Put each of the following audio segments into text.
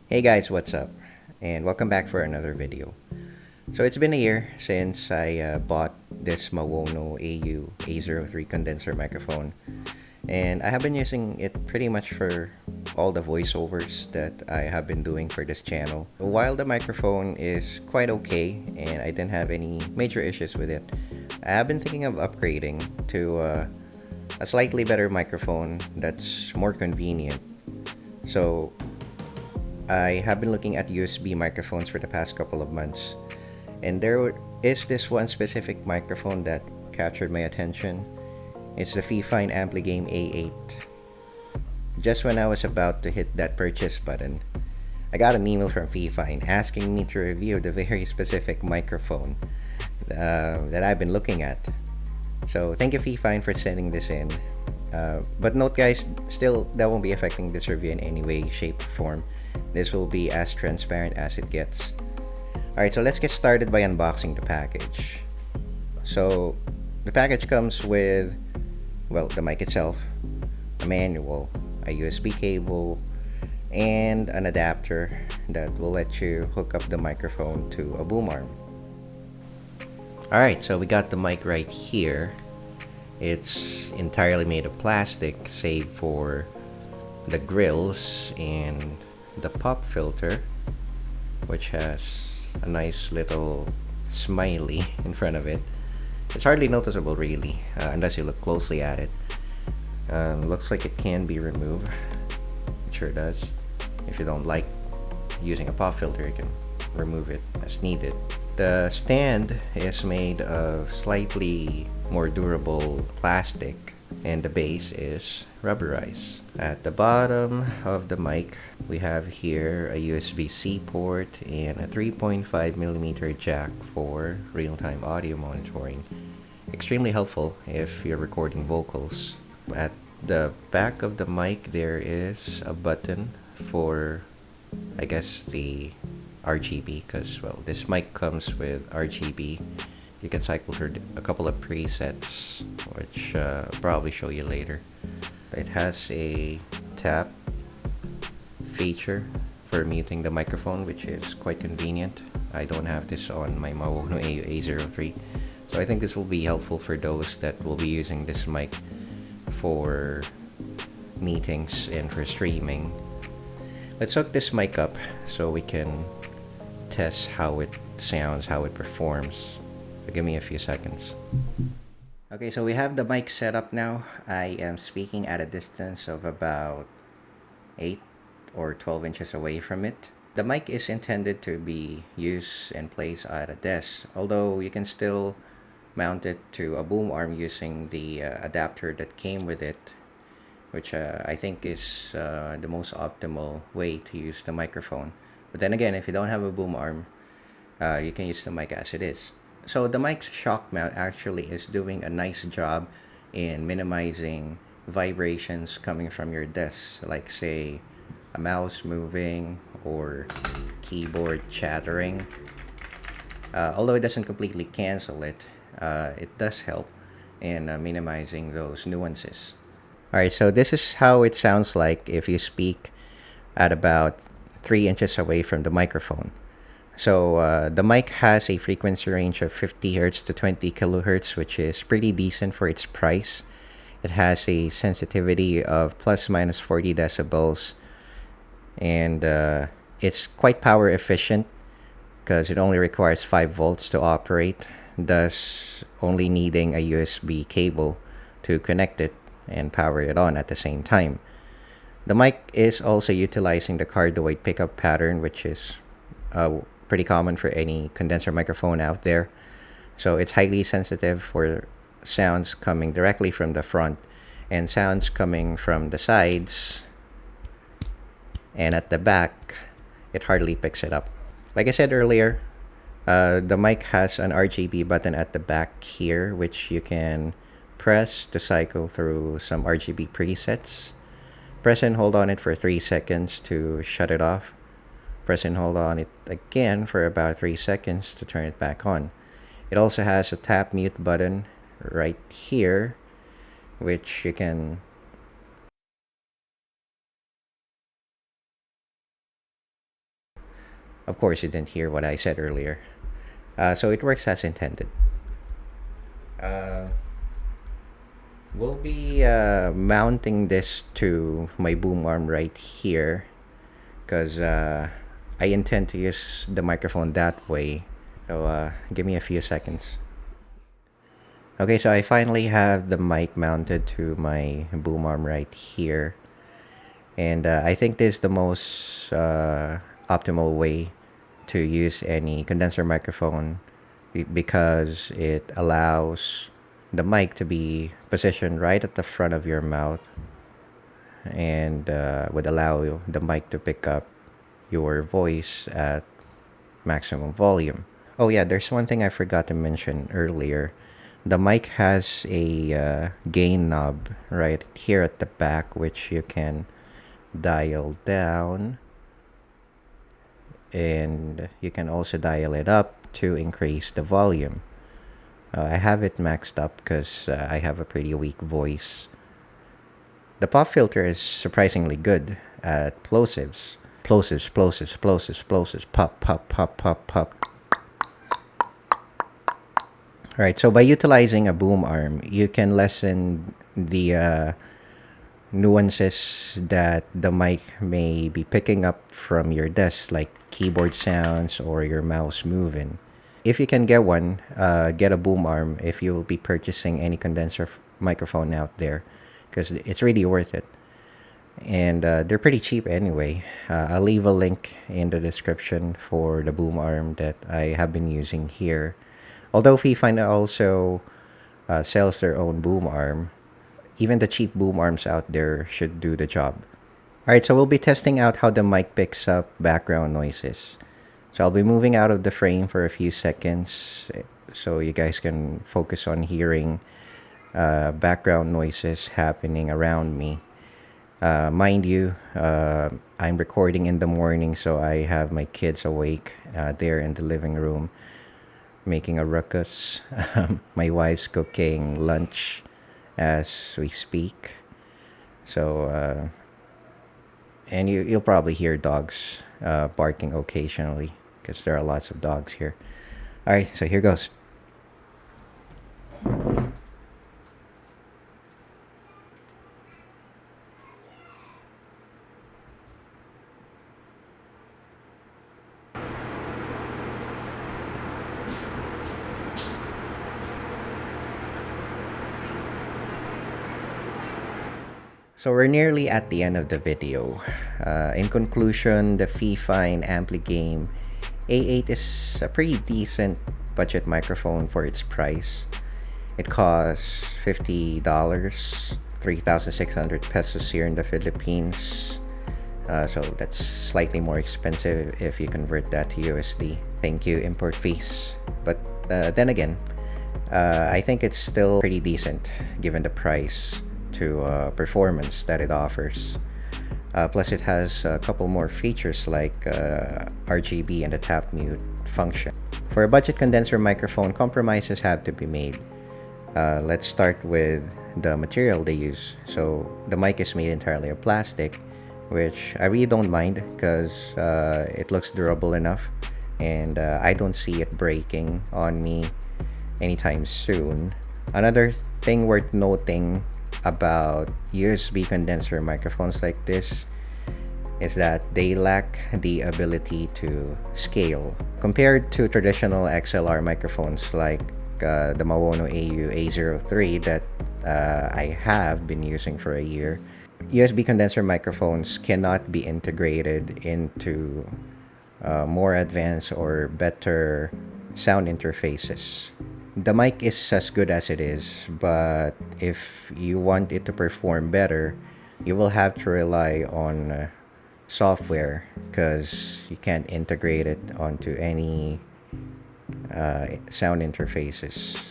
Hey guys, what's up? And welcome back for another video. So it's been a year since I bought this Mawono AU A03 condenser microphone, and I have been using it pretty much for all the voiceovers that I have been doing for this channel. While the microphone is quite okay and I didn't have any major issues with it, I have been thinking of upgrading to a slightly better microphone that's more convenient. So I have been looking at USB microphones for the past couple of months, and there is this one specific microphone that captured my attention. It's the Fifine Ampligame A8. Just when I was about to hit that purchase button, I got an email from Fifine asking me to review the very specific microphone that I've been looking at. So thank you, Fifine, for sending this in. But note, guys, still that won't be affecting this review in any way, shape, or form. This will be as transparent as it gets. Alright, so let's get started by unboxing the package. So the package comes with, well, the mic itself, a manual, a USB cable, and an adapter that will let you hook up the microphone to a boom arm. Alright, so we got the mic right here. It's entirely made of plastic, save for the grills and the pop filter, which has a nice little smiley in front of it. It's hardly noticeable really, unless you look closely at it. Looks like it can be removed. It sure does. If you don't like using a pop filter, you can remove it as needed. The stand is made of slightly more durable plastic, and the base is rubberized. At the bottom of the mic, we have here a USB-C port and a 3.5mm jack for real-time audio monitoring. Extremely helpful if you're recording vocals. At the back of the mic, there is a button for, I guess, the RGB, because, well, this mic comes with RGB. You can cycle through a couple of presets, which I'll probably show you later. It has a tap feature for muting the microphone, which is quite convenient. I don't have this on my Mawono A03, so I think this will be helpful for those that will be using this mic for meetings and for streaming. Let's hook this mic up so we can test how it sounds, how it performs. So give me a few seconds. Okay, so we have the mic set up now. I am speaking at a distance of about 8 or 12 inches away from it. The mic is intended to be used and placed at a desk, although you can still mount it to a boom arm using the adapter that came with it, which I think is the most optimal way to use the microphone. But then again, if you don't have a boom arm, you can use the mic as it is. So the mic's shock mount actually is doing a nice job in minimizing vibrations coming from your desk, like say a mouse moving or keyboard chattering. Although it doesn't completely cancel it, it does help in minimizing those nuances. Alright, so this is how it sounds like if you speak at about 3 inches away from the microphone. So the mic has a frequency range of 50 Hz to 20 kHz, which is pretty decent for its price. It has a sensitivity of plus minus 40 decibels, and it's quite power efficient because it only requires 5 volts to operate, thus only needing a USB cable to connect it and power it on at the same time. The mic is also utilizing the cardioid pickup pattern, which is pretty common for any condenser microphone out there. So it's highly sensitive for sounds coming directly from the front and sounds coming from the sides and at the back. It hardly picks it up. Like I said earlier, the mic has an RGB button at the back here, which you can press to cycle through some RGB presets. Press and hold on it for 3 seconds to shut it off. Press and hold on it again for about 3 seconds to turn it back on. It also has a tap mute button right here, which you can Of course, you didn't hear what I said earlier. So it works as intended. Uh, we'll be mounting this to my boom arm right here because I intend to use the microphone that way. So give me a few seconds. Okay, so I finally have the mic mounted to my boom arm right here. And I think this is the most optimal way to use any condenser microphone because it allows the mic to be positioned right at the front of your mouth and would allow the mic to pick up your voice at maximum volume. Oh yeah, there's one thing I forgot to mention earlier. The mic has a gain knob right here at the back, which you can dial down, and you can also dial it up to increase the volume. I have it maxed up because I have a pretty weak voice. The pop filter is surprisingly good at plosives. Plosives, plosives, plosives, plosives, pop, pop, pop, pop, pop. Alright, so by utilizing a boom arm, you can lessen the nuances that the mic may be picking up from your desk, like keyboard sounds or your mouse moving. If you can get one, get a boom arm if you will be purchasing any condenser microphone out there, because it's really worth it. And they're pretty cheap anyway. I'll leave a link in the description for the boom arm that I have been using here. Although Fifine also sells their own boom arm, even the cheap boom arms out there should do the job. Alright, so we'll be testing out how the mic picks up background noises. So I'll be moving out of the frame for a few seconds so you guys can focus on hearing background noises happening around me. Mind you, I'm recording in the morning, so I have my kids awake there in the living room making a ruckus. My wife's cooking lunch as we speak. So, and you'll probably hear dogs barking occasionally because there are lots of dogs here. All right, so here goes. So we're nearly at the end of the video. In conclusion, the Fifine Ampligame A8 is a pretty decent budget microphone for its price. It costs $50, 3,600 pesos here in the Philippines. So that's slightly more expensive if you convert that to USD. Thank you, import fees. But then again, I think it's still pretty decent given the price to performance that it offers. Plus it has a couple more features like RGB and the tap mute function. For a budget condenser microphone, compromises have to be made. Let's start with the material they use. So the mic is made entirely of plastic, which I really don't mind because it looks durable enough, and I don't see it breaking on me anytime soon. Another thing worth noting about USB condenser microphones like this is that they lack the ability to scale. Compared to traditional XLR microphones like the Mawono AU A03 that I have been using for a year, USB condenser microphones cannot be integrated into more advanced or better sound interfaces. The mic is as good as it is, but if you want it to perform better, you will have to rely on software because you can't integrate it onto any sound interfaces.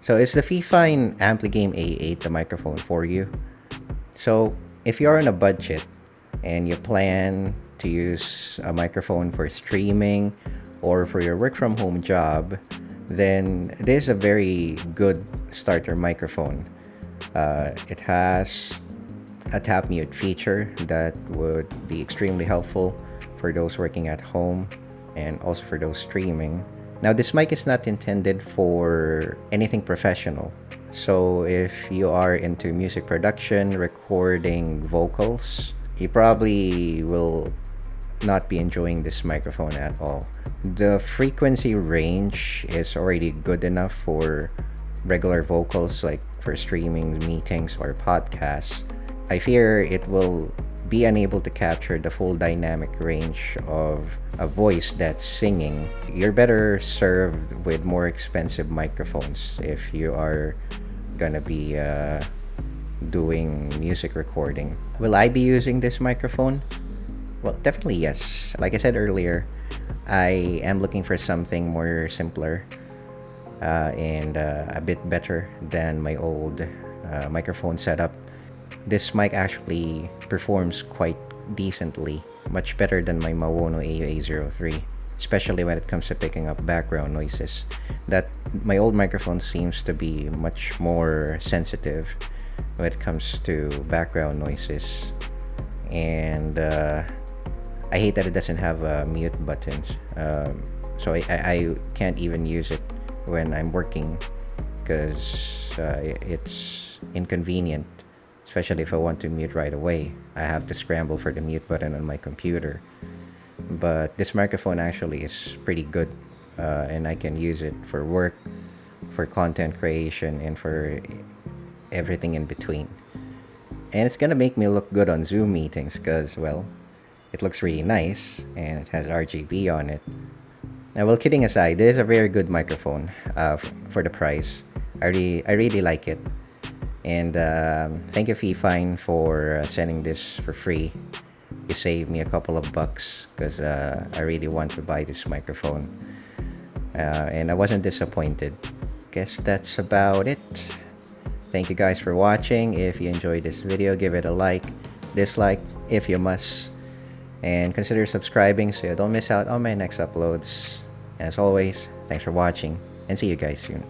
So is the Fifine Ampligame A8 the microphone for you? So if you're on a budget and you plan to use a microphone for streaming or for your work from home job, then this is a very good starter microphone. It has a tap mute feature that would be extremely helpful for those working at home and also for those streaming. Now, this mic is not intended for anything professional. So if you are into music production, recording vocals, you probably will not be enjoying this microphone at all. The frequency range is already good enough for regular vocals, like for streaming, meetings, or podcasts. I fear it will be unable to capture the full dynamic range of a voice that's singing. You're better served with more expensive microphones if you are gonna be doing music recording. Will I be using this microphone? Well, definitely yes. Like I said earlier, I am looking for something more simpler and a bit better than my old microphone setup. This mic actually performs quite decently, much better than my Mawono A8, especially when it comes to picking up background noises. That my old microphone seems to be much more sensitive when it comes to background noises, and I hate that it doesn't have mute buttons. So I can't even use it when I'm working because it's inconvenient, especially if I want to mute right away. I have to scramble for the mute button on my computer. But this microphone actually is pretty good, and I can use it for work, for content creation, and for everything in between. And it's gonna make me look good on Zoom meetings because, well, it looks really nice and it has RGB on it. Now, well, kidding aside, this is a very good microphone for the price. I really like it. And thank you, Fifine, for sending this for free. You saved me a couple of bucks because I really want to buy this microphone. And I wasn't disappointed. Guess that's about it. Thank you guys for watching. If you enjoyed this video, give it a like, dislike if you must, and consider subscribing so you don't miss out on my next uploads. And as always, thanks for watching and see you guys soon.